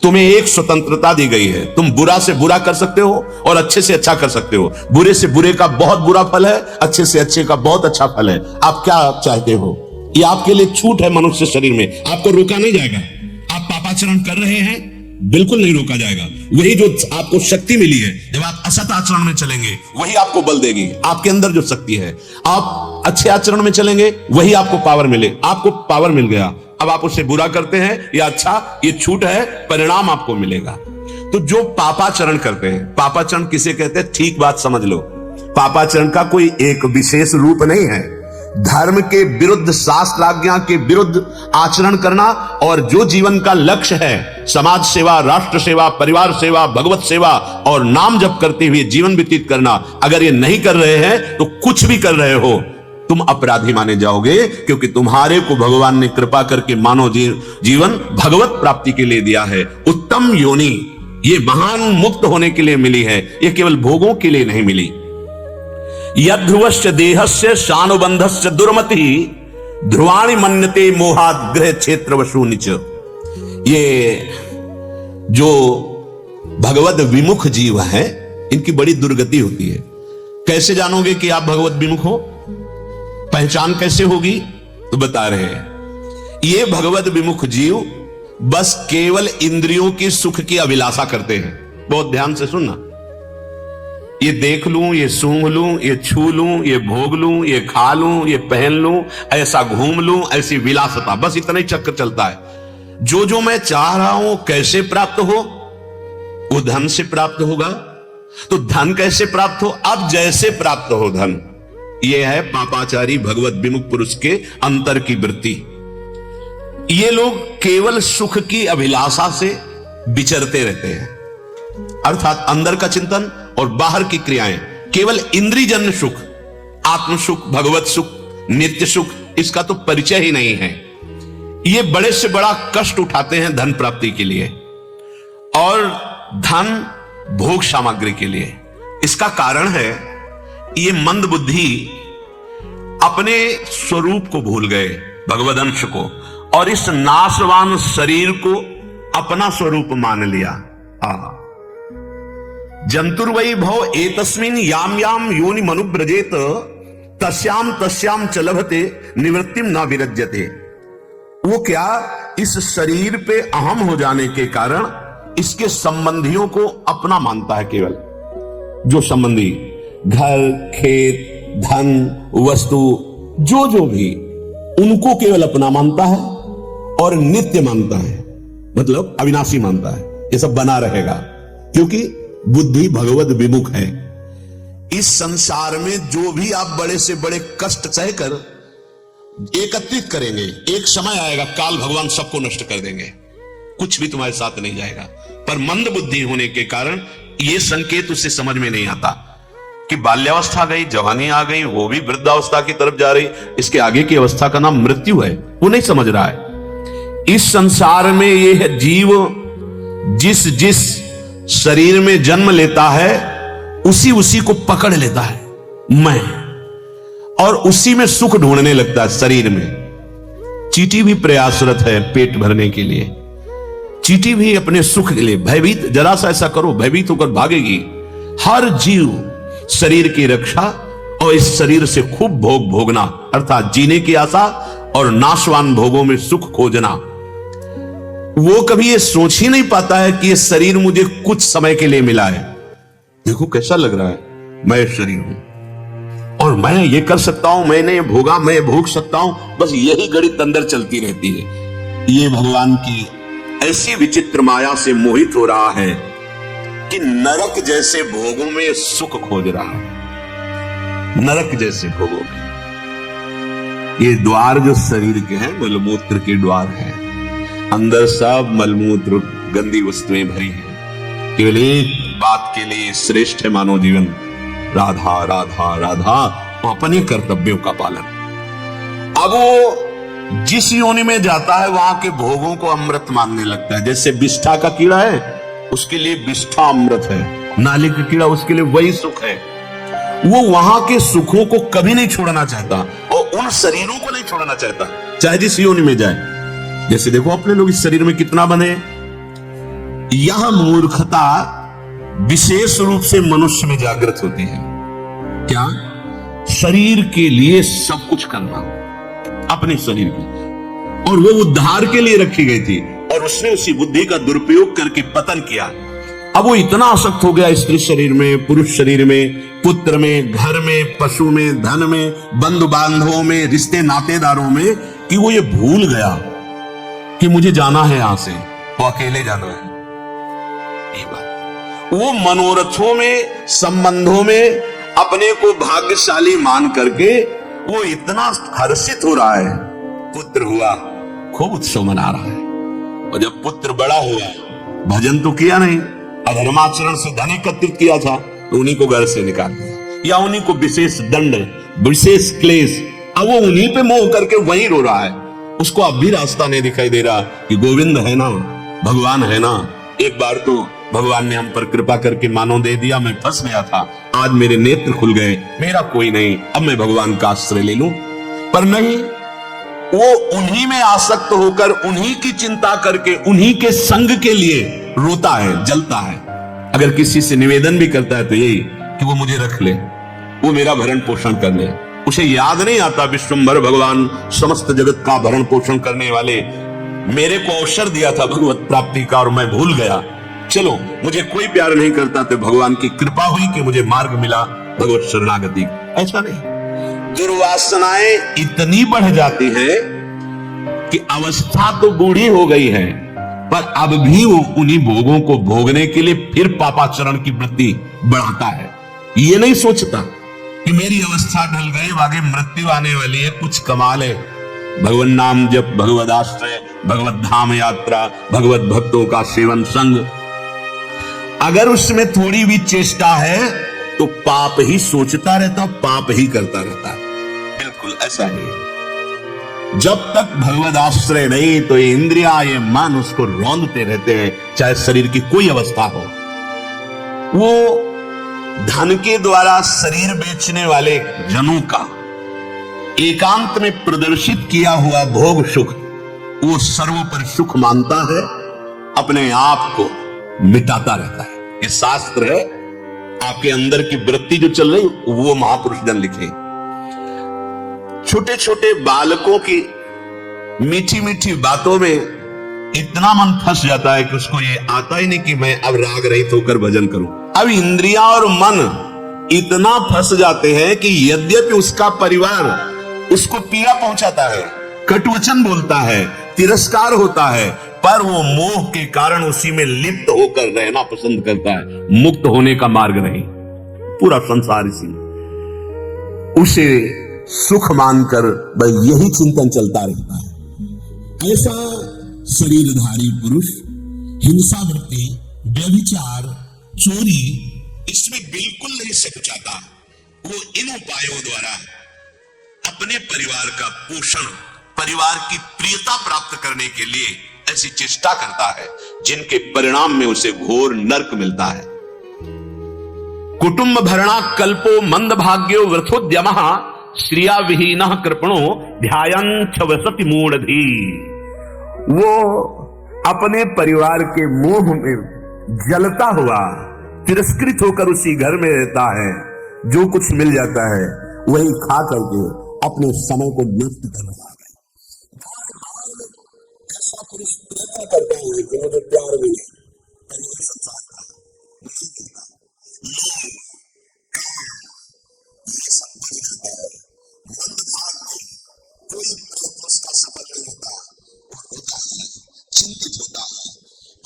तुम्हें एक स्वतंत्रता दी गई है, तुम बुरा से बुरा कर सकते हो और अच्छे से अच्छा कर सकते हो। बुरे से बुरे का बहुत बुरा फल है, अच्छे से अच्छे का बहुत अच्छा फल है। आप क्या चाहते हो? ये आपके लिए छूट है मनुष्य शरीर में, आपको रोका नहीं जाएगा। आप पापाचरण कर रहे हैं, बिल्कुल नहीं रोका जाएगा। वही जो आपको शक्ति मिली है, जब आप असत आचरण में चलेंगे वही आपको बल देगी। आपके अंदर जो शक्ति है, आप अच्छे आचरण में चलेंगे वही आपको पावर मिले। आपको पावर मिल गया, अब आप उससे बुरा करते हैं या अच्छा, ये छूट है, परिणाम आपको मिलेगा। तो जो पापाचरण करते हैं, पापाचरण किसे कहते हैं? ठीक बात समझ लो, पापाचरण का कोई एक विशेष रूप नहीं है। धर्म के विरुद्ध, शास्त्र आज्ञा के विरुद्ध आचरण करना, और जो जीवन का लक्ष्य है समाज सेवा, राष्ट्र सेवा, परिवार सेवा, भगवत सेवा और नाम जप करते हुए जीवन व्यतीत करना, अगर ये नहीं कर रहे हैं तो कुछ भी कर रहे हो, तुम अपराधी माने जाओगे। क्योंकि तुम्हारे को भगवान ने कृपा करके मानव जीवन भगवत प्राप्ति के लिए दिया है। उत्तम योनि ये महान मुक्त होने के लिए मिली है, ये केवल भोगों के लिए नहीं मिली। यद्ध्रुवस्य देहस्य शानुबंधस्य दुर्मति ध्रुवाणि मन्यते मोहाद ग्रह क्षेत्र वशु निच। ये जो भगवत विमुख जीव है, इनकी बड़ी दुर्गति होती है। कैसे जानोगे कि आप भगवत विमुख हो? पहचान कैसे होगी? तो बता रहे हैं, ये भगवत विमुख जीव बस केवल इंद्रियों की सुख की अभिलाषा करते हैं। बहुत ध्यान से सुनना, ये देख लूं, ये सूंघ लूं, ये छू लूं, ये भोग लूं, ये खा लूं, ये पहन लूं, ऐसा घूम लूं, ऐसी विलासता, बस इतना ही चक्कर चलता है। जो जो मैं चाह रहा हूं कैसे प्राप्त हो? वो धन से प्राप्त होगा। तो धन कैसे प्राप्त हो? अब जैसे प्राप्त हो धन, यह है पापाचारी भगवत विमुख पुरुष के अंतर की वृत्ति। ये लोग केवल सुख की अभिलाषा से विचरते रहते हैं, अर्थात अंदर का चिंतन और बाहर की क्रियाएं, केवल इंद्रियजन्य सुख, आत्म सुख, भगवत सुख, नित्य सुख, इसका तो परिचय ही नहीं है। ये बड़े से बड़ा कष्ट उठाते हैं धन प्राप्ति के लिए और धन भोग सामग्री के लिए। इसका कारण है ये मंद बुद्धि अपने स्वरूप को भूल गए, भगवद अंश को, और इस नाशवान शरीर को अपना स्वरूप मान लिया। जंतुर्वै भव एतस्मिन् याम याम योनि मनुव्रजेत तस्याम तस्याम च लभते निवृत्तिम न विरज्यते। वो क्या, इस शरीर पे अहम हो जाने के कारण इसके संबंधियों को अपना मानता है। केवल जो संबंधी, घर, खेत, धन, वस्तु, जो भी, उनको केवल अपना मानता है और नित्य मानता है, मतलब अविनाशी मानता है। ये सब बना रहेगा क्योंकि बुद्धि भगवत विमुख है। इस संसार में जो भी आप बड़े से बड़े कष्ट सहकर एकत्रित करेंगे, एक समय आएगा काल भगवान सबको नष्ट कर देंगे, कुछ भी तुम्हारे साथ नहीं जाएगा। पर मंद बुद्धि होने के कारण यह संकेत उसे समझ में नहीं आता कि बाल्यावस्था गई, जवानी आ गई, वो भी वृद्धावस्था की तरफ जा रही, इसके आगे की अवस्था का नाम मृत्यु है। वो नहीं समझ रहा है। इस संसार में यह जीव जिस जिस शरीर में जन्म लेता है उसी उसी को पकड़ लेता है मैं, और उसी में सुख ढूंढने लगता है शरीर में। चींटी भी प्रयासरत है पेट भरने के लिए, चींटी भी अपने सुख के लिए भयभीत, जरा सा ऐसा करो भयभीत होकर भागेगी। हर जीव शरीर की रक्षा और इस शरीर से खूब भोग भोगना, अर्थात जीने की आशा और नाशवान भोगों में सुख खोजना। वो कभी ये सोच ही नहीं पाता है कि ये शरीर मुझे कुछ समय के लिए मिला है। देखो कैसा लग रहा है, मैं शरीर हूं और मैं ये कर सकता हूं, मैंने भोगा, मैं भोग सकता हूं, बस यही गणित अंदर चलती रहती है। ये भगवान की ऐसी विचित्र माया से मोहित हो रहा है कि नरक जैसे भोगों में सुख खोज रहा है। नरक जैसे भोगों में ये द्वार जो शरीर के हैं मलमूत्र के द्वार हैं, अंदर सब मलमूत्र गंदी वस्तुएं भरी हैं। केवल एक बात के लिए श्रेष्ठ है मानव जीवन, राधा राधा राधा, अपने कर्तव्यों का पालन। अब वो जिस योनि में जाता है वहां के भोगों को अमृत मानने लगता है। जैसे विष्ठा का कीड़ा है, उसके लिए विष्ठा अमृत है, नाली का कीड़ा उसके लिए वही सुख है। वो वहां के सुखों को कभी नहीं छोड़ना चाहता और उन शरीरों को नहीं छोड़ना चाहता, चाहे जिस योनि में जाए। जैसे देखो अपने लोग इस शरीर में कितना बने, यह मूर्खता विशेष रूप से मनुष्य में जागृत होती है। क्या? शरीर के लिए सब कुछ करना, अपने शरीर के लिए, और वो उद्धार के लिए रखी गई थी और उसने उसी बुद्धि का दुरुपयोग करके पतन किया। अब वो इतना आसक्त हो गया स्त्री शरीर में, पुरुष शरीर में, पुत्र में, घर में, पशु में, धन में, बंधु बांधवों में, रिश्ते नातेदारों में, कि वो ये भूल गया कि मुझे जाना है यहां से, वो अकेले जाना है। ये बात वो मनोरथों में, संबंधों में अपने को भाग्यशाली मान करके वो इतना हर्षित हो रहा है। पुत्र हुआ, खूब उत्सव मना रहा है, और जब पुत्र बड़ा हुआ, भजन तो किया नहीं, अधर्माचरण से धन एकत्रित किया था, तो उन्हीं को घर से निकाल दिया, या उन्हीं को विशेष दंड, विशेष क्लेश, अब वो उन्हीं पे मोह करके वहीं रो रहा है। उसको अब भी रास्ता नहीं दिखाई दे रहा कि गोविंद है ना, भगवान है ना। एक बार तो भगवान ने हम पर कृपा करके मानो दे दिया, मैं फंस गया था, आज मेरे नेत्र खुल गए, मेरा कोई नहीं, अब मैं भगवान का आश्रय ले लूं। पर नहीं, वो उन्हीं में आसक्त होकर, उन्हीं की चिंता करके, उन्हीं के संग के लिए रोता है, जलता है। अगर किसी से निवेदन भी करता है तो यही कि वो मुझे रख ले, वो मेरा भरण पोषण कर ले। उसे याद नहीं आता विश्वम्भर भगवान समस्त जगत का भरण पोषण करने वाले मेरे को अवसर दिया था भगवत प्राप्ति का, और मैं भूल गया। चलो, मुझे कोई प्यार नहीं करता तो भगवान की कृपा हुई कि मुझे मार्ग मिला भगवत शरणागति। ऐसा नहीं, दुर्वासनाएं इतनी बढ़ जाती है कि अवस्था तो बूढ़ी हो गई है, पर अब भी वो उन्हीं भोगों को भोगने के लिए फिर पापाचरण की वृत्ति बढ़ाता है। ये नहीं सोचता कि मेरी अवस्था ढल गई, आगे मृत्यु आने वाली है, कुछ कमा ले, भगवान नाम जप, भगवद आश्रय, भगवत धाम यात्रा, भगवत भक्तों का सेवन संग। अगर उसमें थोड़ी भी चेष्टा है तो पाप ही सोचता रहता, पाप ही करता रहता है। बिल्कुल ऐसा ही, जब तक भगवद आश्रय नहीं तो ये इंद्रियां, ये मन उसको रौंदते रहते हैं, चाहे शरीर की कोई अवस्था हो। वो धन के द्वारा शरीर बेचने वाले जनों का एकांत में प्रदर्शित किया हुआ भोग सुख वो सर्वोपरि सुख मानता है, अपने आप को मिटाता रहता है। ये शास्त्र है, आपके अंदर की वृत्ति जो चल रही वो महापुरुष जन लिखे। छोटे छोटे बालकों की मीठी मीठी बातों में इतना मन फंस जाता है कि उसको ये आता ही नहीं कि मैं अब राग रहित होकर भजन करूं। अब इंद्रियां और मन इतना फंस जाते हैं कि यद्यपि उसका परिवार उसको पीड़ा पहुंचाता है, कटुवचन बोलता है, तिरस्कार होता है, पर वो मोह के कारण उसी में लिप्त होकर रहना पसंद करता है। मुक्त होने का मार्ग नहीं, पूरा संसार इसी उसे सुख मानकर भाई यही चिंतन चलता रहता है। ऐसा शरीरधारी पुरुष हिंसा वृत्ति, व्यभिचार, चोरी इसमें बिल्कुल नहीं सकुचाता। वो इन उपायों द्वारा अपने परिवार का पोषण, परिवार की प्रियता प्राप्त करने के लिए ऐसी चेष्टा करता है जिनके परिणाम में उसे घोर नरक मिलता है। कुटुंब भरणा कल्पो मंद भाग्यो वृथोद्यमः श्रिया विहीनः कृपणो ध्यायन् वसति मूढ़धी। वो अपने परिवार के मोह में जलता हुआ, तिरस्कृत होकर उसी घर में रहता है। जो कुछ मिल जाता है वही खा करके अपने समय को नष्ट कर रहा है। ऐसा पुरुष प्रयत्न करता है कि मुझे प्यार मिले, परिवार संसार का नहीं मिलता, लोग ये सब बढ़ जाता है। मंद भाग में कोई प्रयत्न उसका सफल नहीं होता, और होता है चिंतित होता है,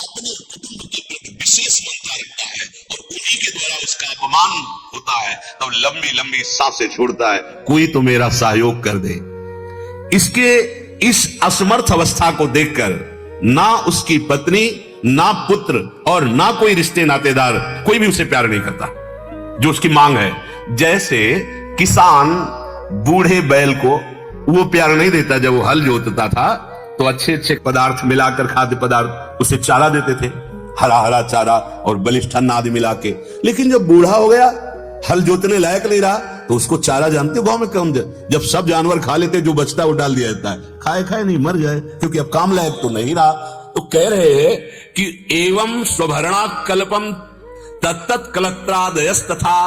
अपने कुटुंब के प्रति विशेष ममता रखता है, और उन्हीं के द्वारा उसका अपमान होता है तो लंबी लंबी सांसें छोड़ता है, कोई तो मेरा सहयोग कर दे। इसके इस असमर्थ अवस्था को देखकर ना उसकी पत्नी, ना पुत्र और ना कोई रिश्ते नातेदार, कोई भी उसे प्यार नहीं करता जो उसकी मांग है। जैसे किसान बूढ़े बैल को वो प्यार नहीं देता, जब वो हल जोतता था तो अच्छे अच्छे पदार्थ मिलाकर, खाद्य पदार्थ उसे चारा देते थे, हरा हरा चारा और बलिष्ठ अन्न आदि मिला के। लेकिन जब बूढ़ा हो गया, हल जोतने लायक नहीं रहा, तो उसको चारा जानते हो गांव में कम, जब सब जानवर खा लेते जो बचता है वो डाल दिया जाता है, खाए खाए नहीं मर जाए, क्योंकि अब काम लायक तो नहीं रहा। तो कह रहे हैं कि एवं स्वभरणा कल्पम तत्त कलत्रादयस्तथा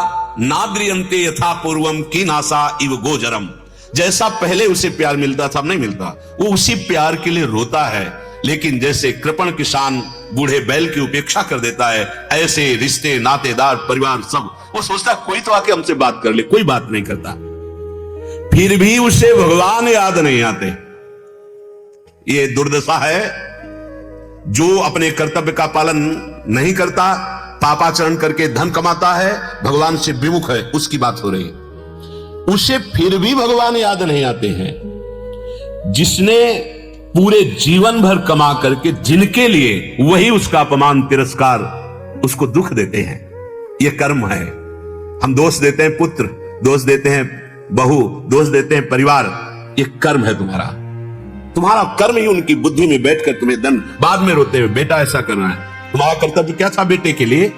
नाद्रियन्ते यथा पूर्वम की नासा इव गोचरम। जैसा पहले उसे प्यार मिलता था अब नहीं मिलता, वो उसी प्यार के लिए रोता है। लेकिन जैसे कृपण किसान बूढ़े बैल की उपेक्षा कर देता है, ऐसे रिश्ते नातेदार परिवार सब, वो सोचता कोई तो आके हमसे बात कर ले, कोई बात नहीं करता। फिर भी उसे भगवान याद नहीं आते। ये दुर्दशा है। जो अपने कर्तव्य का पालन नहीं करता, पापाचरण करके धन कमाता है, भगवान से विमुख है, उसकी बात हो रही है। उसे फिर भी भगवान याद नहीं आते हैं। जिसने पूरे जीवन भर कमा करके, जिनके लिए वही उसका अपमान तिरस्कार, उसको दुख देते हैं। यह कर्म है। हम दोष देते हैं पुत्र, दोष देते हैं बहू, दोष देते हैं परिवार। यह कर्म है तुम्हारा। तुम्हारा कर्म ही उनकी बुद्धि में बैठकर तुम्हें दंड, बाद में रोते हुए बेटा ऐसा करना है। तुम्हारा कर्तव्य क्या था बेटे के लिए?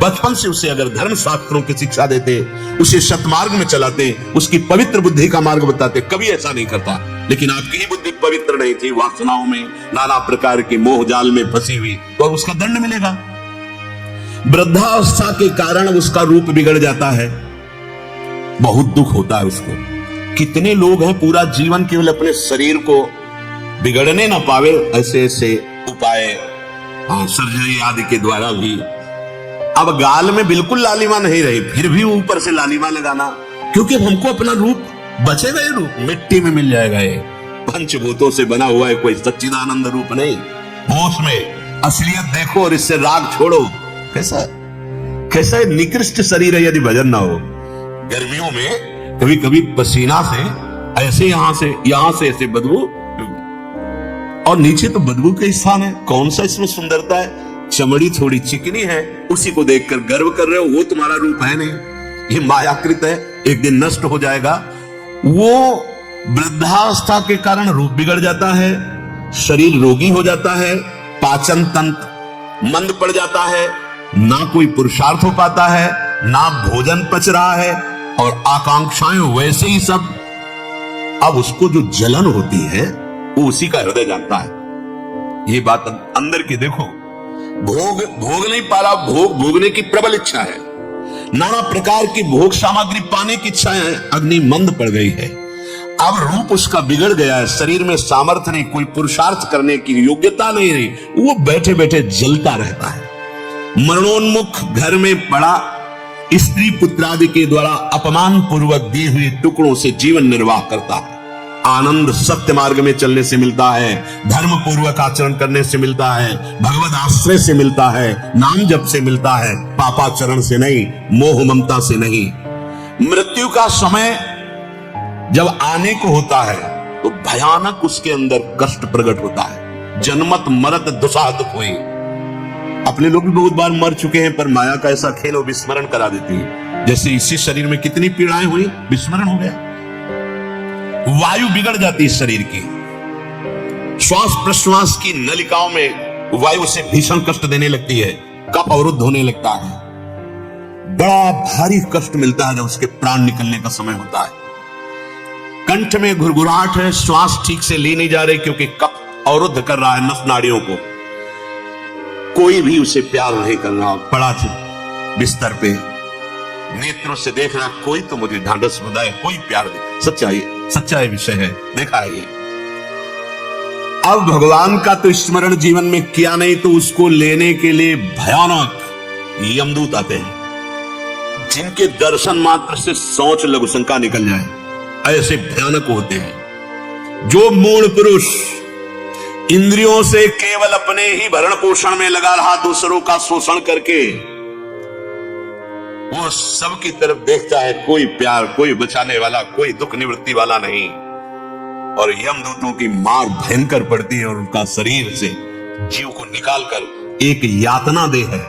बचपन से उसे अगर धर्म शास्त्रों की शिक्षा देते, उसे सतमार्ग में चलाते, उसकी पवित्र बुद्धि का मार्ग बताते, कभी ऐसा नहीं करता। लेकिन आपकी ही बुद्धि पवित्र नहीं थी, वासनाओं में, नाना प्रकार के मोह जाल में फंसी हुई, तो उसका दंड मिलेगा। वृद्धावस्था के कारण उसका रूप बिगड़ जाता है, बहुत दुख होता है उसको। कितने लोग हैं पूरा जीवन केवल अपने शरीर को बिगड़ने ना पावे ऐसे ऐसे उपाय, सर्जरी आदि के द्वारा भी। अब गाल में बिल्कुल लालिमा नहीं रही, फिर भी ऊपर से लालिमा लगाना, क्योंकि हमको अपना रूप, बचेगा ये रूप, मिट्टी में मिल जाएगा। ये पंचभूतों से बना हुआ है, कोई सच्चिदानंद रूप नहीं। होश में असलियत देखो और इससे राग छोड़ो। कैसा कैसा निकृष्ट शरीर है यदि भजन ना हो। गर्मियों में कभी कभी पसीना से ऐसे यहां से ऐसे बदबू, और नीचे तो बदबू के स्थान है। कौन सा इसमें सुंदरता है? चमड़ी थोड़ी चिकनी है, उसी को देखकर गर्व कर रहे हो, वो तुम्हारा रूप है नहीं। ये मायाकृत है, एक दिन नष्ट हो जाएगा। वो वृद्धावस्था के कारण रूप बिगड़ जाता है, शरीर रोगी हो जाता है, पाचन तंत्र मंद पड़ जाता है, ना कोई पुरुषार्थ हो पाता है, ना भोजन पच रहा है, और आकांक्षाएं वैसे ही सब। अब उसको जो जलन होती है वो उसी का हृदय जानता है। ये बात अंदर की देखो। भोग नहीं पा रहा, भोगने की प्रबल इच्छा है, नाना प्रकार की भोग सामग्री पाने की इच्छा है, अग्नि मंद पड़ गई है। अब रूप उसका बिगड़ गया है, शरीर में सामर्थ्य नहीं, कोई पुरुषार्थ करने की योग्यता नहीं रही, वो बैठे बैठे जलता रहता है। मरणोन्मुख घर में पड़ा, स्त्री पुत्रादि के द्वारा अपमान पूर्वक दिए हुए टुकड़ों से जीवन निर्वाह करता है। आनंद सत्य मार्ग में चलने से मिलता है, धर्म पूर्वक आचरण करने से मिलता है, भगवत आश्रय से मिलता है, नाम जप से मिलता है, पापाचरण से नहीं, मोह ममता से नहीं। मृत्यु का समय जब आने को होता है तो भयानक उसके अंदर कष्ट प्रकट होता है। जन्मत मरत दुसाहत कोई। अपने लोग भी बहुत बार मर चुके हैं, पर माया का ऐसा खेल वो विस्मरण करा देती है। जैसे इसी शरीर में कितनी पीड़ाएं हुई, विस्मरण हो गया। वायु बिगड़ जाती है शरीर की, श्वास प्रश्वास की नलिकाओं में वायु से भीषण कष्ट देने लगती है, कफ अवरुद्ध होने लगता है, बड़ा भारी कष्ट मिलता है जब उसके प्राण निकलने का समय होता है। कंठ में घुरघुराहट है, श्वास ठीक से ली नहीं जा रही क्योंकि कफ अवरुद्ध कर रहा है नस नाड़ियों को। कोई भी उसे प्यार नहीं कर रहा, पड़ा बिस्तर पे नेत्रों से देख रहा, कोई तो मुझे ढांढस बधाए, कोई प्यार दे। सच्चाई विषय है, देखा है ये। अब भगवान का तो स्मरण जीवन में किया नहीं, तो उसको लेने के लिए भयानक यमदूत आते हैं, जिनके दर्शन मात्र से सोच लघु शंका निकल जाए, ऐसे भयानक होते हैं। जो मूढ़ पुरुष इंद्रियों से केवल अपने ही भरण पोषण में लगा रहा, दूसरों का शोषण करके, वो सबकी तरफ देखता है, कोई प्यार, कोई बचाने वाला, कोई दुख निवृत्ति वाला नहीं। और यमदूतों की मार भयंकर पड़ती है और उनका शरीर से जीव को निकालकर एक यातना देह है,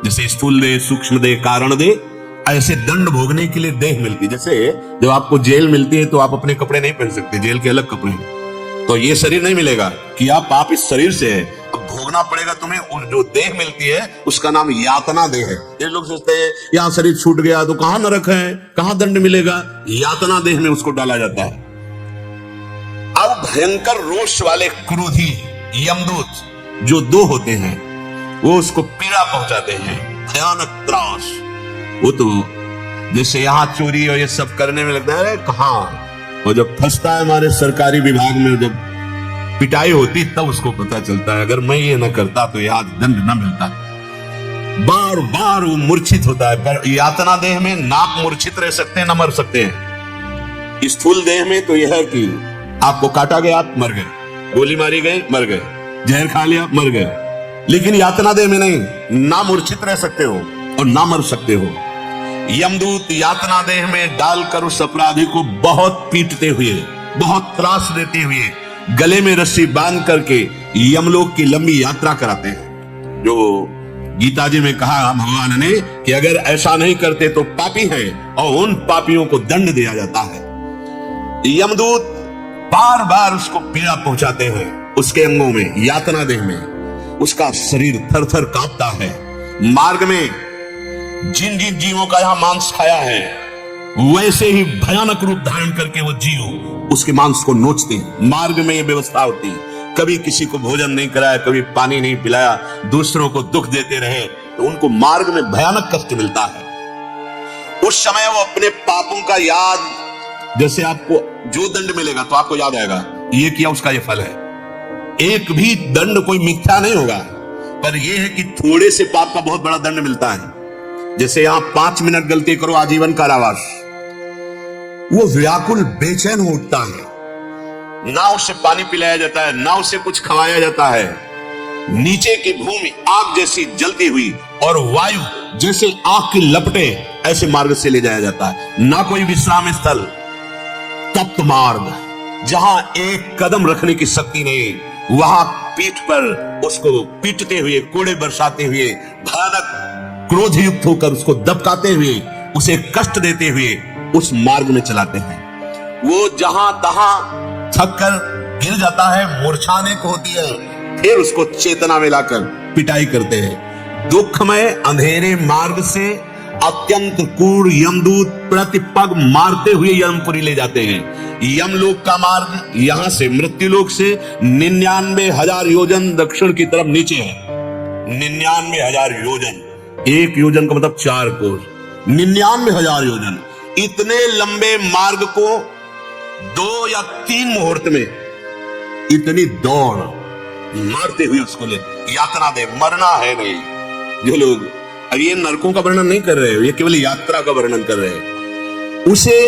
जैसे स्थूल देह, सूक्ष्म देह, कारण देह, ऐसे दंड भोगने के लिए देह मिलती। जैसे जब आपको जेल मिलती है तो आप अपने कपड़े नहीं पहन सकते, जेल के अलग कपड़े हैं, तो ये शरीर नहीं मिलेगा कि आप इस शरीर से है, अब भोगना पड़ेगा तुम्हें। और जो देह मिलती है उसका नाम यातना देह है। ये लोग सोचते हैं यहां शरीर छूट गया तो कहां नरक है, कहां दंड मिलेगा, यातना देह में उसको डाला जाता है। अब भयंकर रोष वाले क्रोधी यमदूत जो दो होते हैं वो उसको पीड़ा पहुंचाते हैं, भयानक त्रास। वो तो जैसे यहाँ चोरी और ये सब करने में लगता है, अरे कहाँ, वो जब फंसता है हमारे सरकारी विभाग में, जब पिटाई होती तब उसको पता चलता है, अगर मैं ये न करता तो यह दंड न मिलता। बार बार वो मूर्छित होता है। पर यातना देह में ना आप मूर्छित रह सकते हैं ना मर सकते हैं। स्थूल देह में तो यह है कि आपको काटा गया आप मर गए, गोली मारी गई मर गए, जहर खा लिया मर गए। लेकिन यातना देह में नहीं, ना मूर्छित रह सकते हो और ना मर सकते हो। यमदूत यातना देह में डालकर उस अपराधी को बहुत पीटते हुए, बहुत त्रास देते हुए, गले में रस्सी बांध करके यमलोक की लंबी यात्रा कराते हैं। जो गीता जी में कहा भगवान ने कि अगर ऐसा नहीं करते तो पापी हैं, और उन पापियों को दंड दिया जाता है। यमदूत बार बार उसको पीड़ा पहुंचाते हैं, उसके अंगों में, यातना देह में। उसका शरीर थर थर कांपता है। मार्ग में जिन जिन जीवों का यहां मांस खाया है, वैसे ही भयानक रूप धारण करके वो जीव उसके मांस को नोचते हैं। मार्ग में ये व्यवस्था होती है, कभी किसी को भोजन नहीं कराया, कभी पानी नहीं पिलाया, दूसरों को दुख देते रहे, तो उनको मार्ग में भयानक कष्ट मिलता है। उस समय वो अपने पापों का याद, जैसे आपको जो दंड मिलेगा तो आपको याद आएगा ये किया, उसका ये फल है। एक भी दंड कोई मिथ्या नहीं होगा, पर यह है कि थोड़े से पाप का बहुत बड़ा दंड मिलता है। जैसे यहां 5 मिनट गलती करो आजीवन कारावास। वो व्याकुल बेचैन हो उठता है, ना उसे पानी पिलाया जाता है, ना उसे कुछ खवाया जाता है। नीचे की भूमि आग जैसी जलती हुई और वायु जैसे आग की लपटे ऐसे मार्ग से ले जाया जाता है। ना कोई विश्राम स्थल, तप्त मार्ग, जहां एक कदम रखने की शक्ति नहीं, वहां पीठ पर उसको पीटते हुए, कोड़े बरसाते हुए, भयानक क्रोध युक्त होकर उसको दबकाते हुए, उसे कष्ट देते हुए उस मार्ग में चलाते हैं। वो जहां तहां थक कर गिर जाता है, मूर्छाने को होती है, फिर उसको चेतना में लाकर पिटाई करते हैं। दुखमय अंधेरे मार्ग से अत्यंत क्रूर यमदूत प्रतिपग मारते हुए यमपुरी ले जाते हैं। यमलोक का मार्ग यहां से, मृत्युलोक से 99,000 योजन दक्षिण की तरफ नीचे है। 99,000 योजन, 1 योजन का मतलब 4 कोस, 99,000 योजन। इतने लंबे मार्ग को 2 या 3 मुहूर्त में इतनी दौड़ मारते हुए उसको ले यातना दे, मरना है नहीं। जो लोग अब ये नरकों का वर्णन नहीं कर रहे हो, ये केवल यात्रा का वर्णन कर रहे हैं। उसे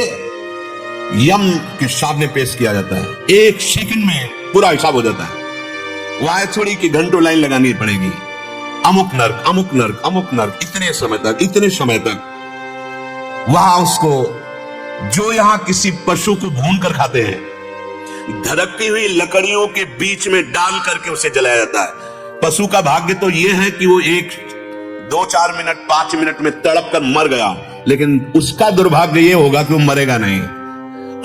यम के सामने पेश किया जाता है, 1 सेकंड में पूरा हिसाब हो जाता है। वहां थोड़ी कि घंटों लाइन लगानी पड़ेगी, अमुक नर्क, अमुक नर्क, अमुक नर्क, इतने समय तक, इतने समय तक। वहां उसको, जो यहां किसी पशु को भून कर खाते हैं, धड़कती हुई लकड़ियों के बीच में डाल करके उसे जलाया जाता है। पशु का भाग्य तो यह है कि वो 2-4 मिनट, 5 मिनट में तड़प कर मर गया, लेकिन उसका दुर्भाग्य यह होगा कि वो मरेगा नहीं,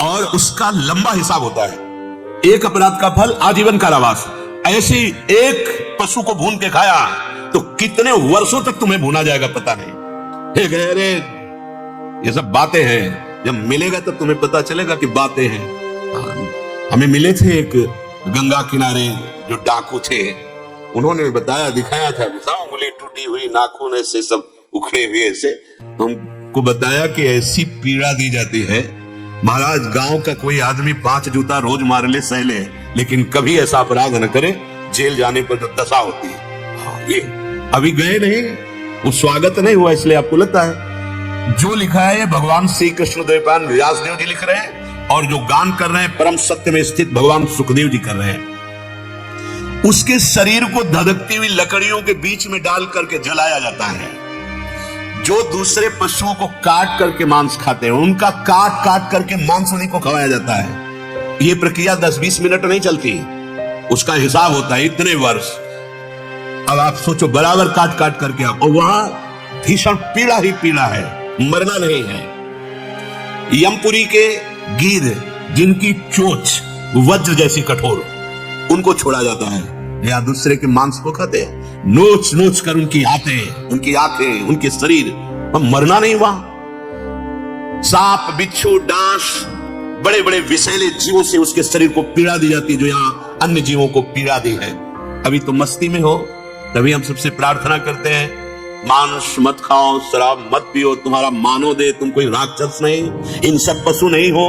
और उसका लंबा हिसाब होता है। एक अपराध का फल आजीवन कारावास। ऐसी एक पशु को भून के खाया तो कितने वर्षों तक तुम्हें भूना जाएगा पता नहीं। अरे ये सब बातें हैं, जब मिलेगा तब तुम्हें पता चलेगा कि बातें हैं। हमें मिले थे एक गंगा किनारे जो डाकू थे, उन्होंने बताया, दिखाया था, उंगली टूटी हुई, नाखून ऐसे सब उखड़े हुए, ऐसे हमको बताया कि ऐसी पीड़ा दी जाती है। महाराज गांव का कोई आदमी 5 जूता रोज मार ले सह ले, लेकिन कभी ऐसा अपराध न करे, जेल जाने पर जो दशा होती है। हाँ, ये अभी गए नहीं, वो स्वागत नहीं हुआ, इसलिए आपको लगता है। जो लिखा है भगवान श्री कृष्ण द्वैपायन व्यासदेव जी लिख रहे हैं, और जो गान कर रहे हैं परम सत्य में स्थित भगवान सुखदेव जी कर रहे हैं। उसके शरीर को धधकती हुई लकड़ियों के बीच में डाल करके जलाया जाता है। जो दूसरे पशुओं को काट करके मांस खाते हैं, उनका काट काट करके मांस उन्हीं को खवाया जाता है। यह प्रक्रिया 10-20 मिनट नहीं चलती, उसका हिसाब होता है इतने वर्ष। अब आप सोचो, बराबर काट काट करके आप, और वहां भीषण पीड़ा ही पीड़ा है, मरना नहीं है। यमपुरी के गीध, जिनकी चोंच वज्र जैसी कठोर, उनको छोड़ा जाता है, या दूसरे के मांस को खाते हैं। नोच नोच कर उनकी आंखें, उनके शरीर, मरना नहीं वहां। सांप, बिच्छू, डांस, बड़े बड़े विषैले जीवों से उसके शरीर को पीड़ा दी जाती है, जो यहां अन्य जीवों को पीड़ा दी है। अभी तो मस्ती में हो। तभी हम सबसे प्रार्थना करते हैं, मांस मत खाओ, शराब मत पियो, तुम्हारा मानो दे, तुम कोई राक्षस नहीं, हिंसक पशु नहीं हो।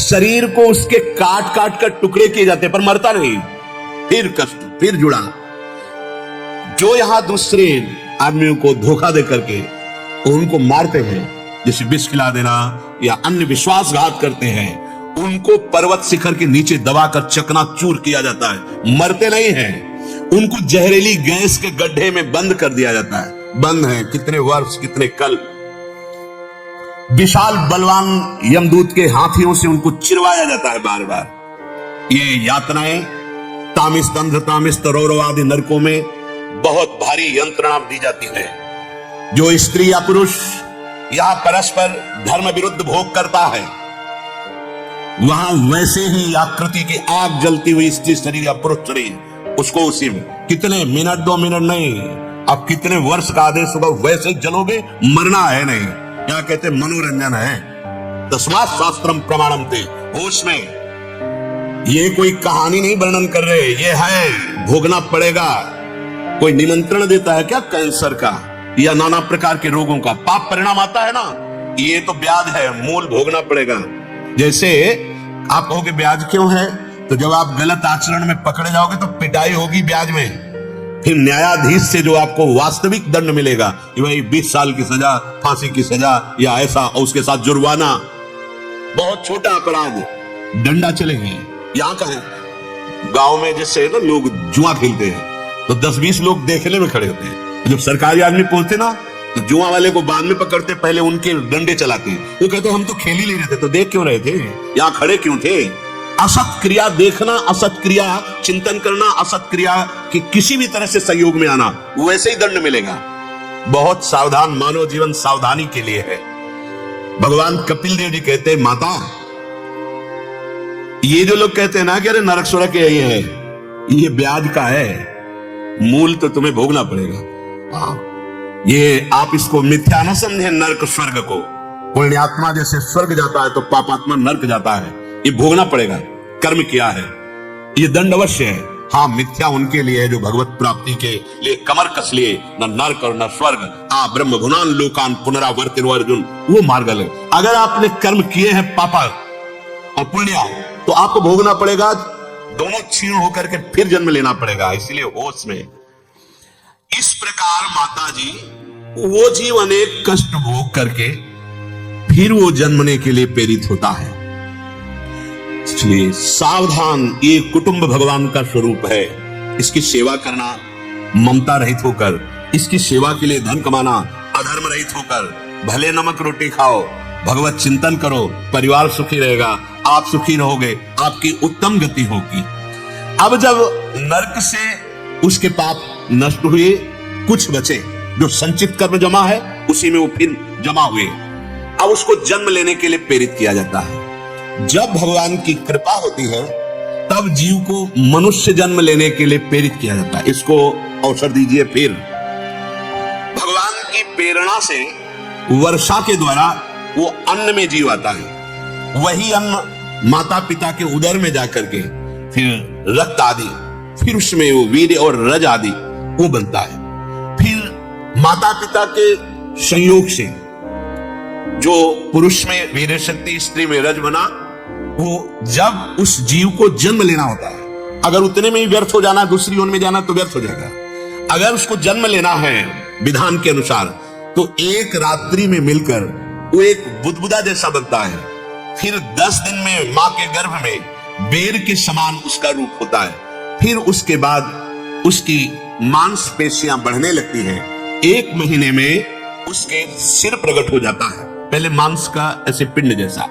शरीर को उसके काट काट कर टुकड़े किए जाते पर मरता नहीं, फिर कष्ट, फिर जुड़ा। जो यहां दूसरे आदमियों को धोखा दे करके उनको मारते हैं, जैसे विष खिला देना या अन्य विश्वासघात करते हैं, उनको पर्वत शिखर के नीचे दबाकर चकनाचूर किया जाता है, मरते नहीं हैं। उनको जहरीली गैस के गड्ढे में बंद कर दिया जाता है, बंद है कितने वर्ष, कितने कल। विशाल बलवान यमदूत के हाथियों से उनको चिरवाया जाता है बार बार। ये यातनाएं तामिस दंध तामिस तरौरव आदि नरकों में बहुत भारी यंत्रणा दी जाती है। जो स्त्री या पुरुष यहां परस्पर धर्म विरुद्ध भोग करता है, वहां वैसे ही आकृति की आग जलती हुई स्त्री शरीर या पुरुष शरीर, उसको उसी में कितने मिनट, 2 मिनट नहीं, अब कितने वर्ष का आदेश होगा, वैसे जलोगे, मरना है नहीं। यहाँ कहते मनोरंजन है। तस्मात् शास्त्रम प्रमाणम थे, होश में। ये कोई कहानी नहीं वर्णन कर रहे, ये है भोगना पड़ेगा। कोई निमंत्रण देता है क्या कैंसर का या नाना प्रकार के रोगों का? पाप परिणाम आता है ना, ये तो ब्याज है, मूल भोगना पड़ेगा। जैसे आप कहोगे ब्याज क्यों है, तो जब आप गलत आचरण में पकड़े जाओगे तो पिटाई होगी ब्याज में, फिर न्यायाधीश से जो आपको वास्तविक दंड मिलेगा कि भाई 20 साल की सजा, फांसी की सजा या ऐसा, और उसके साथ जुर्माना। बहुत छोटा अपराध, डंडा चलेंगे। यहाँ का है गांव में जैसे ना लोग जुआ खेलते हैं तो 10-20 लोग देखने में खड़े होते हैं। जब सरकारी आदमी पहुंचते ना तो जुआ वाले को बाद में पकड़ते, पहले उनके डंडे चलाते हैं। वो कहते हम तो खेल ही नहीं रहे थे, तो देख क्यों रहे थे, यहाँ खड़े क्यों थे? असत क्रिया देखना, असत क्रिया चिंतन करना, असत क्रिया की किसी भी तरह से सहयोग में आना, वैसे ही दंड मिलेगा। बहुत सावधान, मानव जीवन सावधानी के लिए है। भगवान कपिल देव जी कहते हैं, माता ये जो लोग कहते हैं ना कि अरे नरक स्वर्ग यही है, ये ब्याज का है, मूल तो तुम्हें भोगना पड़ेगा। ये आप इसको मिथ्या न समझे नरक स्वर्ग को। पुण्यात्मा जैसे स्वर्ग जाता है तो पापात्मा नरक जाता है, ये भोगना पड़ेगा, कर्म किया है, ये दंड अवश्य है। हाँ, मिथ्या उनके लिए है जो भगवत प्राप्ति के लिए कमर कस लिए, न नरक और न स्वर्ग, आ ब्रह्म गुणान लोकान पुनरावर्तिनो अर्जुन, वो मार्ग है। अगर आपने कर्म किए हैं पापा और पुण्य, तो आपको भोगना पड़ेगा, दोनों क्षीण होकर के फिर जन्म लेना पड़ेगा। इसलिए होश में। इस प्रकार माता जी, वो जीव अनेक कष्ट भोग करके फिर वो जन्मने के लिए प्रेरित होता है। इसलिए सावधान, ये कुटुंब भगवान का स्वरूप है। इसकी सेवा करना ममता रहित होकर, इसकी सेवा के लिए धन कमाना अधर्म रहित होकर, भले नमक रोटी खाओ, भगवत चिंतन करो, परिवार सुखी रहेगा, आप सुखी रहोगे, आपकी उत्तम गति होगी। अब जब नरक से उसके पाप नष्ट हुए, कुछ बचे, जो संचित कर्म जमा है उसी में वो फिर जमा हुए, अब उसको जन्म लेने के लिए प्रेरित किया जाता है। जब भगवान की कृपा होती है तब जीव को मनुष्य जन्म लेने के लिए प्रेरित किया जाता है। इसको अवसर दीजिए। फिर भगवान की प्रेरणा से वर्षा के द्वारा वो अन्न में जीव आता है। वही अन्न माता पिता के उदर में जाकर के फिर रक्त आदि, फिर उसमें वो वीर्य और रज आदि वो बनता है। फिर माता पिता के संयोग से जो पुरुष में वीर्य शक्ति, स्त्री में रज बना, वो जब उस जीव को जन्म लेना होता है, अगर उतने में ही व्यर्थ हो जाना, दूसरी ओर में जाना तो व्यर्थ हो जाएगा। अगर उसको जन्म लेना है विधान के अनुसार, तो एक रात्रि में मिलकर वो एक बुदबुदा जैसा बनता है। फिर 10 दिन में मां के गर्भ में बेर के समान उसका रूप होता है। फिर उसके बाद उसकी मांसपेशियां बढ़ने लगती हैं। 1 महीने में उसके सिर प्रकट हो जाता है, पहले मांस का ऐसे पिंड जैसा।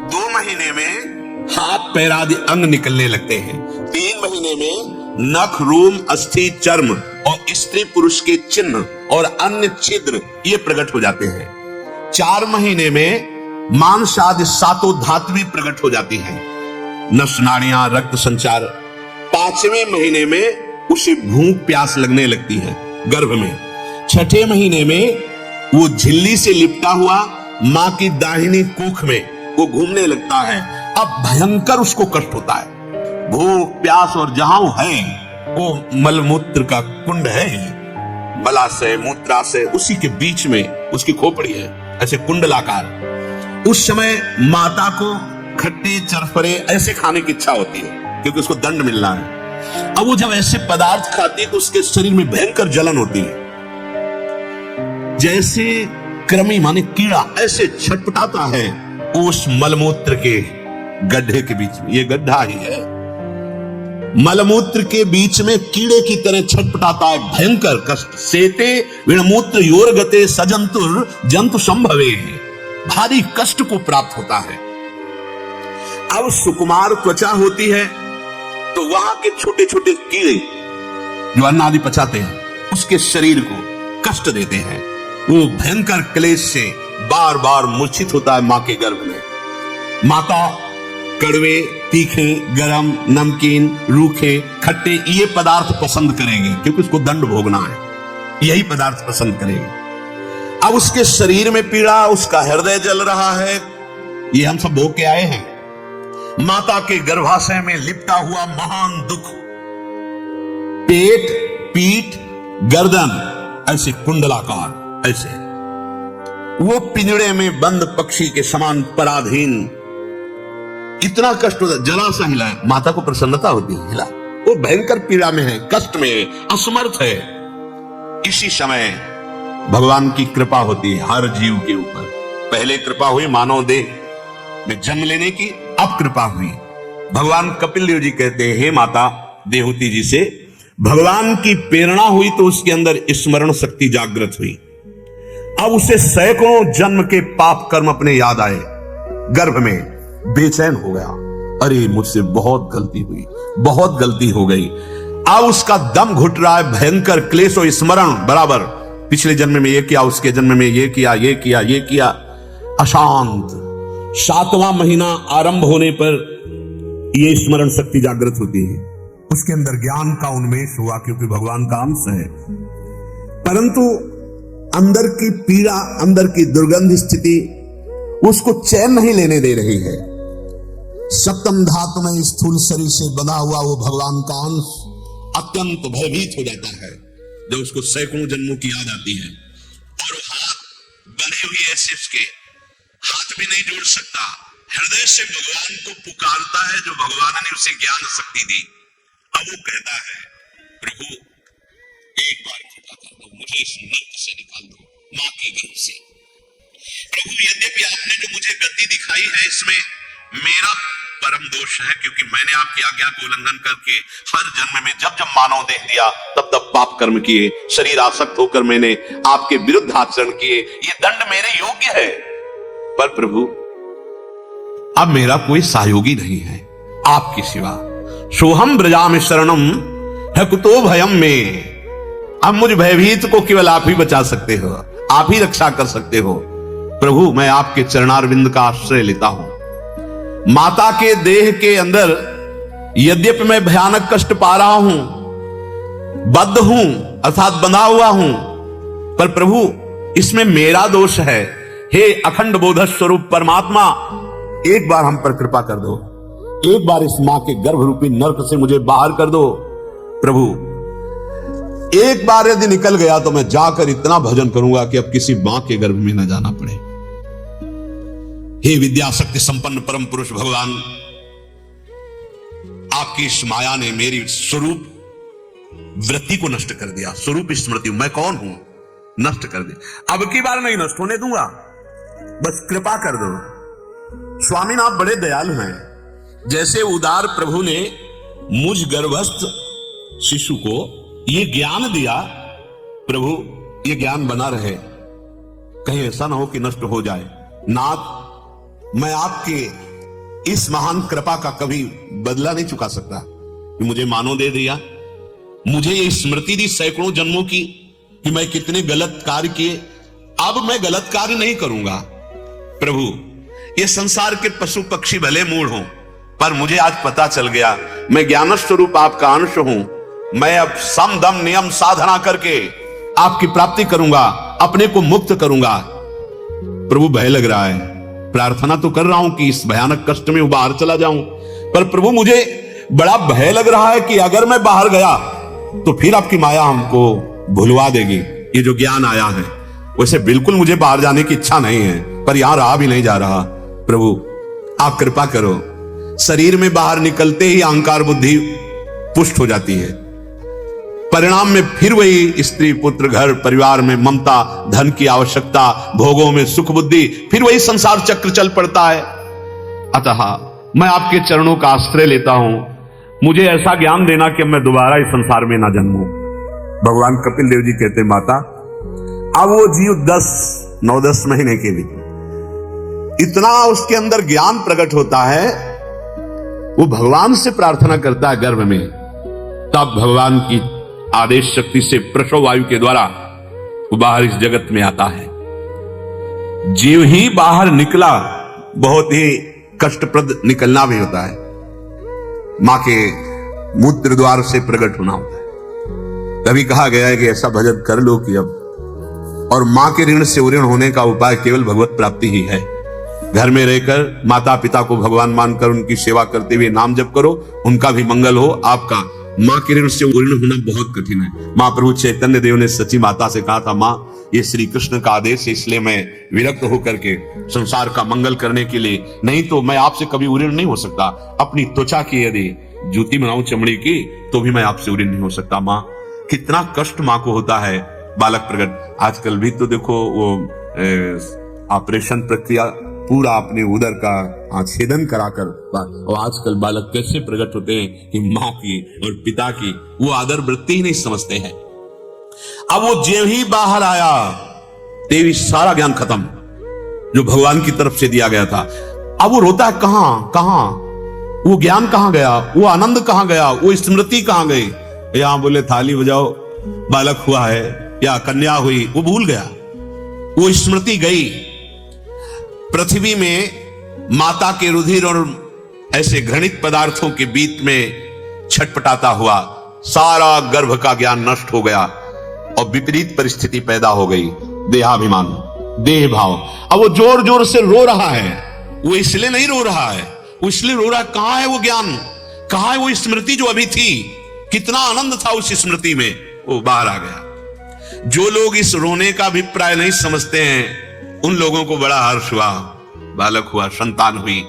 2 महीने में हाथ पैर आदि अंग निकलने लगते हैं। 3 महीने में नख, रोम, अस्थि, चर्म और स्त्री पुरुष के चिन्ह और अन्य छिद्र ये प्रकट हो जाते हैं। 4 महीने में मांस आदि 7 धातुएं प्रकट हो जाती हैं, नस नाड़ियां, रक्त संचार। 5वें महीने में उसे भूख प्यास लगने लगती है गर्भ में। 6ठे महीने में वो झिल्ली से लिपटा हुआ मां की दाहिनी कोख में वो घूमने लगता है। अब भयंकर उसको कष्ट होता है, भूख प्यास, और जहां वो है वो मलमूत्र का कुंड है ही, मलाशय मूत्राशय उसी के बीच में उसकी खोपड़ी है, ऐसे कुंडलाकार। उस समय माता को खट्टे चरफरे ऐसे खाने की इच्छा होती है क्योंकि उसको दंड मिलना है। अब वो जब ऐसे पदार्थ खाती है तो उसके शरीर में भयंकर जलन होती है, जैसे कृमि माने कीड़ा ऐसे छटपटाता है उस मलमूत्र के गड्ढे के बीच में। ये गड्ढा ही है, मलमूत्र के बीच में कीड़े की तरह छटपटाता है, भयंकर कष्ट। सेते विणमूत्र योरगते सजंतुर जंतु संभवे, भारी कष्ट को प्राप्त होता है। अब सुकुमार त्वचा होती है तो वहां के छोटे छोटे कीड़े जो अन्न आदि पचाते हैं उसके शरीर को कष्ट देते हैं। वो भयंकर क्लेश से बार बार मूर्छित होता है मां के गर्भ में। माता कड़वे, तीखे, गरम, नमकीन, रूखे, खट्टे ये पदार्थ पसंद करेंगे क्योंकि उसको दंड भोगना है, यही पदार्थ पसंद करेंगे। अब उसके शरीर में पीड़ा, उसका हृदय जल रहा है, ये हम सब भोग के आए हैं। माता के गर्भाशय में लिपटा हुआ महान दुख, पेट, पीठ, गर्दन ऐसे कुंडलाकार, ऐसे वो पिंजड़े में बंद पक्षी के समान पराधीन, इतना कष्ट होता, जरा सा हिला माता को प्रसन्नता होती है, हिला, वो भयंकर पीड़ा में है, कष्ट में है, असमर्थ है। इसी समय भगवान की कृपा होती है हर जीव के ऊपर। पहले कृपा हुई मानव देह में जन्म लेने की, अब कृपा हुई। भगवान कपिल देव जी कहते हैं, हे माता देहूति जी से भगवान की प्रेरणा हुई तो उसके अंदर स्मरण शक्ति जागृत हुई। अब उसे सैकड़ों जन्म के पाप कर्म अपने याद आए, गर्भ में बेचैन हो गया, अरे मुझसे बहुत गलती हुई, बहुत गलती हो गई। अब उसका दम घुट रहा है, भयंकर क्लेश और स्मरण बराबर, पिछले जन्म में ये किया, उसके जन्म में ये किया, ये किया, ये किया, अशांत। 7वां महीना आरंभ होने पर यह स्मरण शक्ति जागृत होती है, उसके अंदर ज्ञान का उन्मेष हुआ क्योंकि भगवान का अंश है। परंतु अंदर की पीड़ा, अंदर की दुर्गंध स्थिति उसको चैन नहीं लेने दे रही है। सप्तम धातु में स्थूल शरीर से बना हुआ वो भगवान का अंश अत्यंत भयभीत हो जाता है जब उसको सैकड़ों जन्मों की याद आती है। और वो हाथ बने हुए ऐसे उसके हाथ भी नहीं जोड़ सकता, हृदय से भगवान को पुकारता है जो भगवान ने उसे ज्ञान शक्ति दी। अब वो कहता है, प्रभु एक बार कृपा कर दो, मुझे इस नर्क से निकाल दो, मां के गर्भ से। प्रभु यद्यपि आपने जो मुझे गति दिखाई है इसमें मेरा परम दोष है, क्योंकि मैंने आपकी आज्ञा को उल्लंघन करके हर जन्म में जब जब मानव देह दिया तब तब पाप कर्म किए, शरीर आसक्त होकर मैंने आपके विरुद्ध आचरण किए, ये दंड मेरे योग्य है। पर प्रभु अब मेरा कोई सहयोगी नहीं है आपके सिवा, सोहम ब्रजाम शरणम है कुतो भयम में। अब मुझ भयभीत को केवल आप ही बचा सकते हो, आप ही रक्षा कर सकते हो। प्रभु मैं आपके चरणारविंद का आश्रय लेता हूं। माता के देह के अंदर यद्यपि मैं भयानक कष्ट पा रहा हूं, बद्ध हूं अर्थात बंधा हुआ हूं, पर प्रभु इसमें मेरा दोष है। हे अखंड बोध स्वरूप परमात्मा, एक बार हम पर कृपा कर दो, एक बार इस मां के गर्भ रूपी नरक से मुझे बाहर कर दो। प्रभु एक बार यदि निकल गया तो मैं जाकर इतना भजन करूंगा कि अब किसी मां के गर्भ में न जाना पड़े। हे विद्या शक्ति संपन्न परम पुरुष भगवान, आपकी इस माया ने मेरी स्वरूप वृत्ति को नष्ट कर दिया, स्वरूप स्मृति मैं कौन हूं नष्ट कर दिया। अब की बार नहीं नष्ट होने दूंगा, बस कृपा कर दो। स्वामी आप बड़े दयालु हैं, जैसे उदार प्रभु ने मुझ गर्भस्थ शिशु को ये ज्ञान दिया, प्रभु ये ज्ञान बना रहे, कहीं ऐसा ना हो कि नष्ट हो जाए। नाथ मैं आपके इस महान कृपा का कभी बदला नहीं चुका सकता कि मुझे मानो दे दिया, मुझे ये स्मृति दी सैकड़ों जन्मों की कि मैं कितने गलत कार्य किए। अब मैं गलत कार्य नहीं करूंगा। प्रभु ये संसार के पशु पक्षी भले मूढ़ हों, पर मुझे आज पता चल गया मैं ज्ञान स्वरूप आपका अंश हूं। मैं अब सम दम नियम साधना करके आपकी प्राप्ति करूंगा, अपने को मुक्त करूंगा। प्रभु भय लग रहा है, प्रार्थना तो कर रहा हूं कि इस भयानक कष्ट में बाहर चला जाऊं, पर प्रभु मुझे बड़ा भय लग रहा है कि अगर मैं बाहर गया तो फिर आपकी माया हमको भुलवा देगी। ये जो ज्ञान आया है, वैसे बिल्कुल मुझे बाहर जाने की इच्छा नहीं है, पर यहां रहा भी नहीं जा रहा। प्रभु आप कृपा करो। शरीर में बाहर निकलते ही अहंकार बुद्धि पुष्ट हो जाती है। परिणाम में फिर वही स्त्री पुत्र घर परिवार में ममता, धन की आवश्यकता, भोगों में सुख बुद्धि, फिर वही संसार चक्र चल पड़ता है। अतः मैं आपके चरणों का आश्रय लेता हूं, मुझे ऐसा ज्ञान देना कि मैं दोबारा इस संसार में ना जन्मूं। भगवान कपिल देव जी कहते, माता अब वो जीव 9-10 महीने के लिए इतना उसके अंदर ज्ञान प्रकट होता है, वो भगवान से प्रार्थना करता है गर्भ में, तब भगवान की आदेश शक्ति से प्रसव वायु के द्वारा वो बाहर इस जगत में आता है। जीव ही बाहर निकला, बहुत ही कष्टप्रद निकलना भी होता है। मां के मूत्र द्वार से प्रकट होना होता है। तभी कहा गया है कि ऐसा भजन कर लो कि अब, और मां के ऋण से ऋण होने का उपाय केवल भगवत प्राप्ति ही है। घर में रहकर माता पिता को भगवान मानकर उनकी सेवा करते हुए नाम जप करो, उनका भी मंगल हो, आपका मां के ऋण से ऋण होना बहुत कठिन है। महाप्रभु चैतन्य देव ने सची माता से कहा था, मां ये श्री कृष्ण का आदेश है, इसलिए मैं विरक्त होकर के संसार का मंगल करने के लिए, नहीं तो मैं आपसे कभी ऋण नहीं हो सकता। अपनी त्वचा की यदि जूती बनाऊं चमड़ी की, तो भी मैं आपसे ऋण नहीं हो सकता। मां कितना कष्ट मां को होता है बालक प्रकट। आजकल भी तो देखो वो ऑपरेशन प्रक्रिया पूरा अपने उदर का छेदन कराकर, और आजकल बालक कैसे प्रकट होते हैं कि मां की और पिता की वो आदर वृत्ति ही नहीं समझते हैं। अब वो जो ही बाहर आया, तेरी सारा ज्ञान खत्म जो भगवान की तरफ से दिया गया था। अब वो रोता है, कहां वो ज्ञान कहां गया, वो आनंद कहां गया, वो स्मृति कहां गई। यहां बोले थाली बजाओ, बालक हुआ है या कन्या हुई, वो भूल गया, वो स्मृति गई। पृथ्वी में माता के रुधिर और ऐसे घृणित पदार्थों के बीच में छटपटाता हुआ सारा गर्भ का ज्ञान नष्ट हो गया और विपरीत परिस्थिति पैदा हो गई, देहाभिमान, देह भाव। अब वो जोर जोर से रो रहा है, वो इसलिए नहीं रो रहा है, वो इसलिए रो रहा है कहां है वो ज्ञान, कहां है वो स्मृति जो अभी थी, कितना आनंद था उस स्मृति में, वो बाहर आ गया। जो लोग इस रोने का अभिप्राय नहीं समझते हैं, उन लोगों को बड़ा हर्ष हुआ, बालक हुआ, संतान हुई।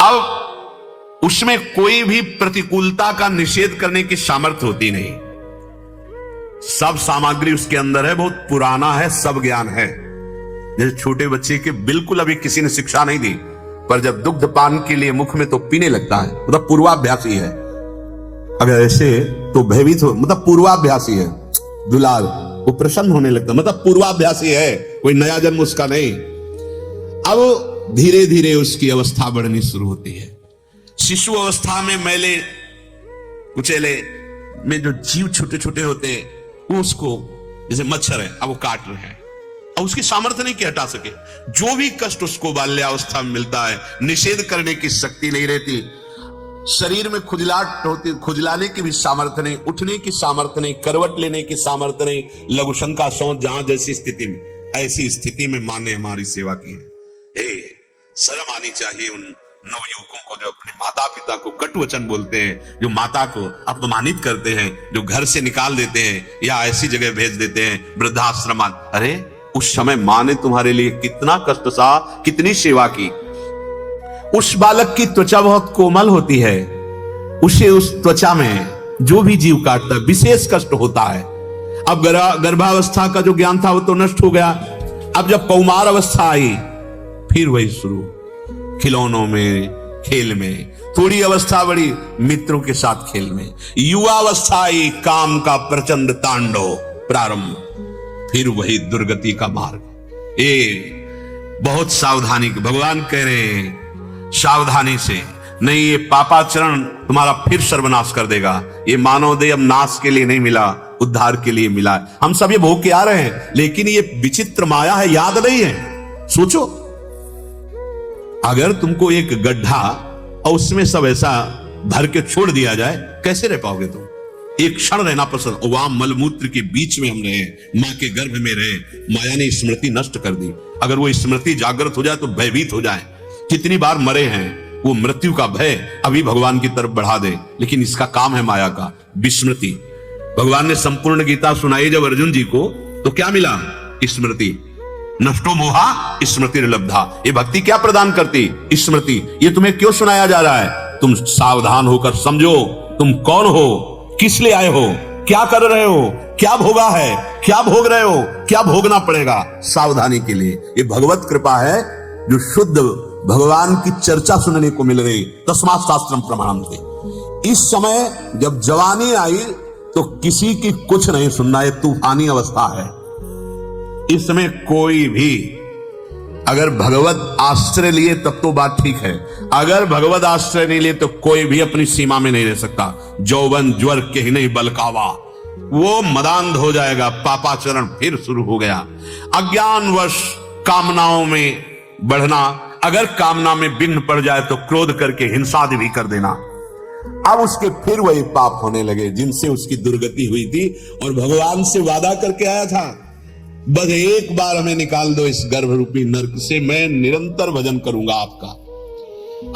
अब उसमें कोई भी प्रतिकूलता का निषेध करने की सामर्थ्य होती नहीं। सब सामग्री उसके अंदर है, बहुत पुराना है, सब ज्ञान है। जैसे छोटे बच्चे के बिल्कुल अभी किसी ने शिक्षा नहीं दी, पर जब दुग्ध पान के लिए मुख में तो पीने लगता है, मतलब पूर्वाभ्यासी है। अगर ऐसे तो भयभीत हो, मतलब पूर्वाभ्यासी है, दुलार, वो प्रसन्न होने लगता, मतलब पूर्वाभ्यासी है, कोई नया जन्म उसका नहीं। अब धीरे धीरे उसकी अवस्था बढ़नी शुरू होती है। शिशु अवस्था में मैले कुचेले में जो जीव छोटे छोटे होते हैं, वो उसको जैसे मच्छर है, अब वो काट रहे हैं, अब उसकी सामर्थ्य नहीं कि हटा सके। जो भी कष्ट उसको बाल्यावस्था में मिलता है, निषेध करने की शक्ति नहीं रहती। शरीर में खुजलाहट होती, खुजलाने की भी सामर्थ्य नहीं, उठने की सामर्थ्य नहीं, करवट लेने की सामर्थ्य नहीं, लघुशन का सोच, जहां जैसी स्थिति में, ऐसी स्थिति में मां ने हमारी सेवा की है। शर्म आनी चाहिए उन नवयुवकों को जो अपने माता पिता को कटु वचन बोलते हैं, जो माता को अपमानित करते हैं, जो घर से निकाल देते हैं या ऐसी जगह भेज देते हैं वृद्धाश्रम। अरे उस समय मां ने तुम्हारे लिए कितना कष्ट सहा, कितनी सेवा की। उस बालक की त्वचा बहुत कोमल होती है, उसे उस त्वचा में जो भी जीव काटता है विशेष कष्ट होता है। अब गर्भावस्था का जो ज्ञान था वो तो नष्ट हो गया। अब जब कौमार अवस्था आई, फिर वही शुरू, खिलौनों में, खेल में, थोड़ी अवस्था बढ़ी मित्रों के साथ खेल में, युवावस्था आई, काम का प्रचंड तांडव प्रारंभ, फिर वही दुर्गति का मार्ग। बहुत सावधानी, भगवान कह रहे हैं सावधानी से, नहीं ये पापाचरण तुम्हारा फिर सर्वनाश कर देगा। ये मानव देह अब नाश के लिए नहीं मिला, उद्धार के लिए मिला। हम सब ये भोग के आ रहे हैं, लेकिन ये विचित्र माया है, याद नहीं है। सोचो, अगर तुमको एक गड्ढा और उसमें सब ऐसा भर के छोड़ दिया जाए, कैसे रह पाओगे तुम? एक क्षण रहना पसंद, वहां मलमूत्र के बीच में हम रहे, मां के गर्भ में रहे, माया ने स्मृति नष्ट कर दी। अगर वो स्मृति जागृत हो जाए तो भयभीत हो जाए। कितनी बार मरे हैं, वो मृत्यु का भय अभी भगवान की तरफ बढ़ा दे, लेकिन इसका काम है माया का विस्मृति। भगवान ने संपूर्ण गीता सुनाई जब अर्जुन जी को, तो क्या मिला? स्मृति। नष्टो मोहा स्मृति लब्धा। ये भक्ति क्या प्रदान करती? स्मृति। ये तुम्हें क्यों सुनाया जा रहा है? तुम सावधान होकर समझो, तुम कौन हो, किस लिए आए हो, क्या कर रहे हो, क्या भोगा है, क्या भोग रहे हो, क्या भोगना पड़ेगा, सावधानी के लिए। ये भगवत कृपा है जो शुद्ध भगवान की चर्चा सुनने को मिल रही। तस्मात् शास्त्रम प्रमाणम थे। इस समय जब जवानी आई तो किसी की कुछ नहीं सुनना, ये तूफानी अवस्था है। इस समय कोई भी अगर भगवत आश्रय लिए तब तो बात ठीक है, अगर भगवत आश्रय नहीं लिए तो कोई भी अपनी सीमा में नहीं रह सकता। जौवन ज्वर के ही नहीं बलकावा, वो मदांध हो जाएगा। पापाचरण फिर शुरू हो गया। अज्ञानवश कामनाओं में बढ़ना, अगर कामना में विघ्न पड़ जाए तो क्रोध करके हिंसा भी कर देना। अब उसके फिर वही पाप होने लगे जिनसे उसकी दुर्गति हुई थी। और भगवान से वादा करके आया था, बस एक बार हमें निकाल दो इस गर्भ रूपी नरक से, मैं निरंतर भजन करूंगा आपका।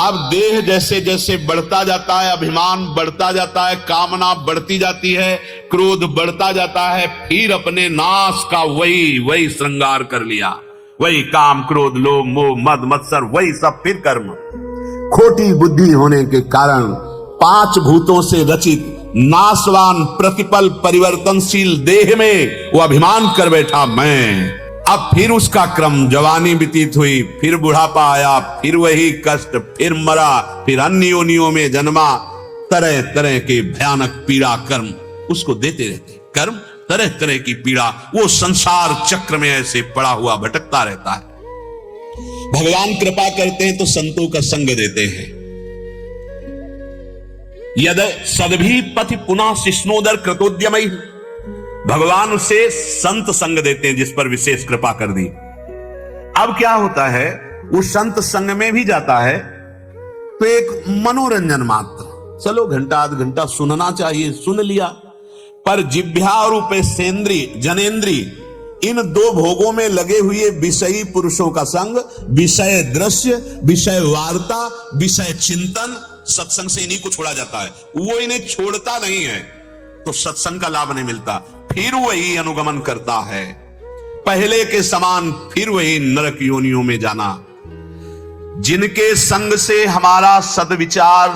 अब देह जैसे जैसे बढ़ता जाता है, अभिमान बढ़ता जाता है, कामना बढ़ती जाती है, क्रोध बढ़ता जाता है, फिर अपने नाश का वही श्रृंगार कर लिया। वही काम, क्रोध, लोभ, मोह, मद, मत्सर, वही सब फिर कर्म। खोटी बुद्धि होने के कारण 5 भूतों से रचित नाशवान प्रतिपल परिवर्तनशील देह में वो अभिमान कर बैठा मैं। अब फिर उसका क्रम, जवानी व्यतीत हुई, फिर बुढ़ापा आया, फिर वही कष्ट, फिर मरा, फिर अन्य योनियों में जन्मा। तरह तरह के भयानक पीड़ा कर्म उसको देते रहते। कर्म तरह तरह की पीड़ा, वो संसार चक्र में ऐसे पड़ा हुआ भटकता रहता है। भगवान कृपा करते हैं तो संतों का संग देते हैं। यद सदभी पथि पुनः शिष्णोदर कृतोद्यमई। भगवान उसे संत संग देते हैं जिस पर विशेष कृपा कर दी। अब क्या होता है, वो संत संग में भी जाता है तो एक मनोरंजन मात्र, चलो घंटा आध घंटा सुनना चाहिए, सुन लिया। पर जिह्वा और उपेन्द्री जनेन्द्री, इन 2 भोगों में लगे हुए विषयी पुरुषों का संग, विषय दृश्य, विषय वार्ता, विषय चिंतन, सत्संग से इन्हीं को छोड़ा जाता है। वो इन्हें छोड़ता नहीं है तो सत्संग का लाभ नहीं मिलता। फिर वही अनुगमन करता है, पहले के समान फिर वही नरक योनियों में जाना। जिनके संग से हमारा सद्विचार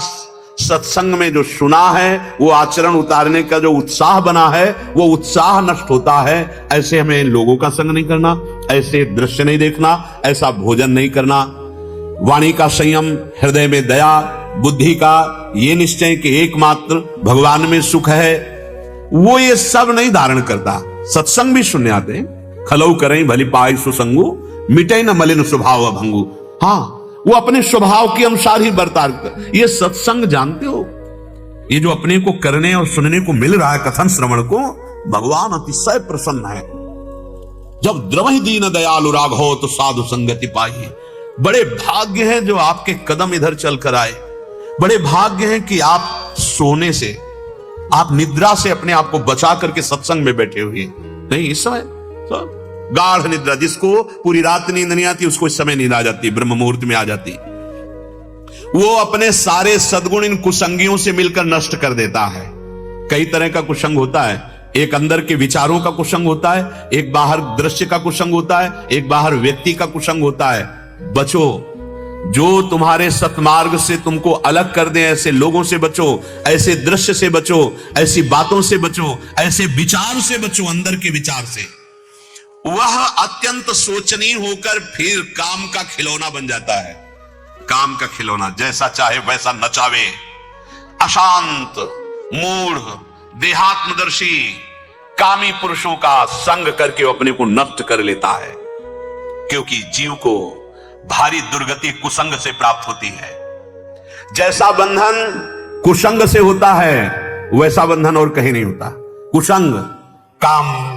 सत्संग में जो सुना है, वो आचरण उतारने का जो उत्साह बना है, वो उत्साह नष्ट होता है। ऐसे हमें लोगों का संग नहीं करना, ऐसे दृश्य नहीं देखना, ऐसा भोजन नहीं करना। वाणी का संयम, हृदय में दया, बुद्धि का ये निश्चय कि एकमात्र भगवान में सुख है, वो ये सब नहीं धारण करता। सत्संग भी सुनने आते हैं, खलऊ करें भली पाई सुसंगु, मिटे न मलिन स्वभाव भंगु। हाँ, वो अपने स्वभाव के अनुसार ही बर्ताव कर। ये सत्संग जानते हो, ये जो अपने को करने और सुनने को मिल रहा है कथन श्रवण को, भगवान अतिशय प्रसन्न है। जब द्रवहि दीन दयालु राघव तो साधु संगति पाई। बड़े भाग्य हैं जो आपके कदम इधर चल कर आए। बड़े भाग्य हैं कि आप सोने से, आप निद्रा से अपने आप को बचा करके सत्संग में बैठे हुए। नहीं, इस समय तो गाढ़ निद्रा, जिसको पूरी रात नींद नहीं आती उसको इस समय नींद आ जाती, ब्रह्म मुहूर्त में आ जाती। वो अपने सारे सद्गुण इन कुसंगियों से मिलकर नष्ट कर देता है। कई तरह का कुसंग होता है, एक अंदर के विचारों का कुसंग होता है, एक बाहर दृश्य का कुसंग होता है, एक बाहर व्यक्ति का कुसंग होता है। बचो, जो तुम्हारे सत्मार्ग से तुमको अलग कर दे, ऐसे लोगों से बचो, ऐसे दृश्य से बचो, ऐसी बातों से बचो, ऐसे विचार से बचो, अंदर के विचार से। वह अत्यंत शोचनीय होकर फिर काम का खिलौना बन जाता है। काम का खिलौना, जैसा चाहे वैसा नचावे। अशांत, मूढ़, देहात्मदर्शी कामी पुरुषों का संग करके वो अपने को नष्ट कर लेता है, क्योंकि जीव को भारी दुर्गति कुसंग से प्राप्त होती है। जैसा बंधन कुसंग से होता है, वैसा बंधन और कहीं नहीं होता। कुसंग काम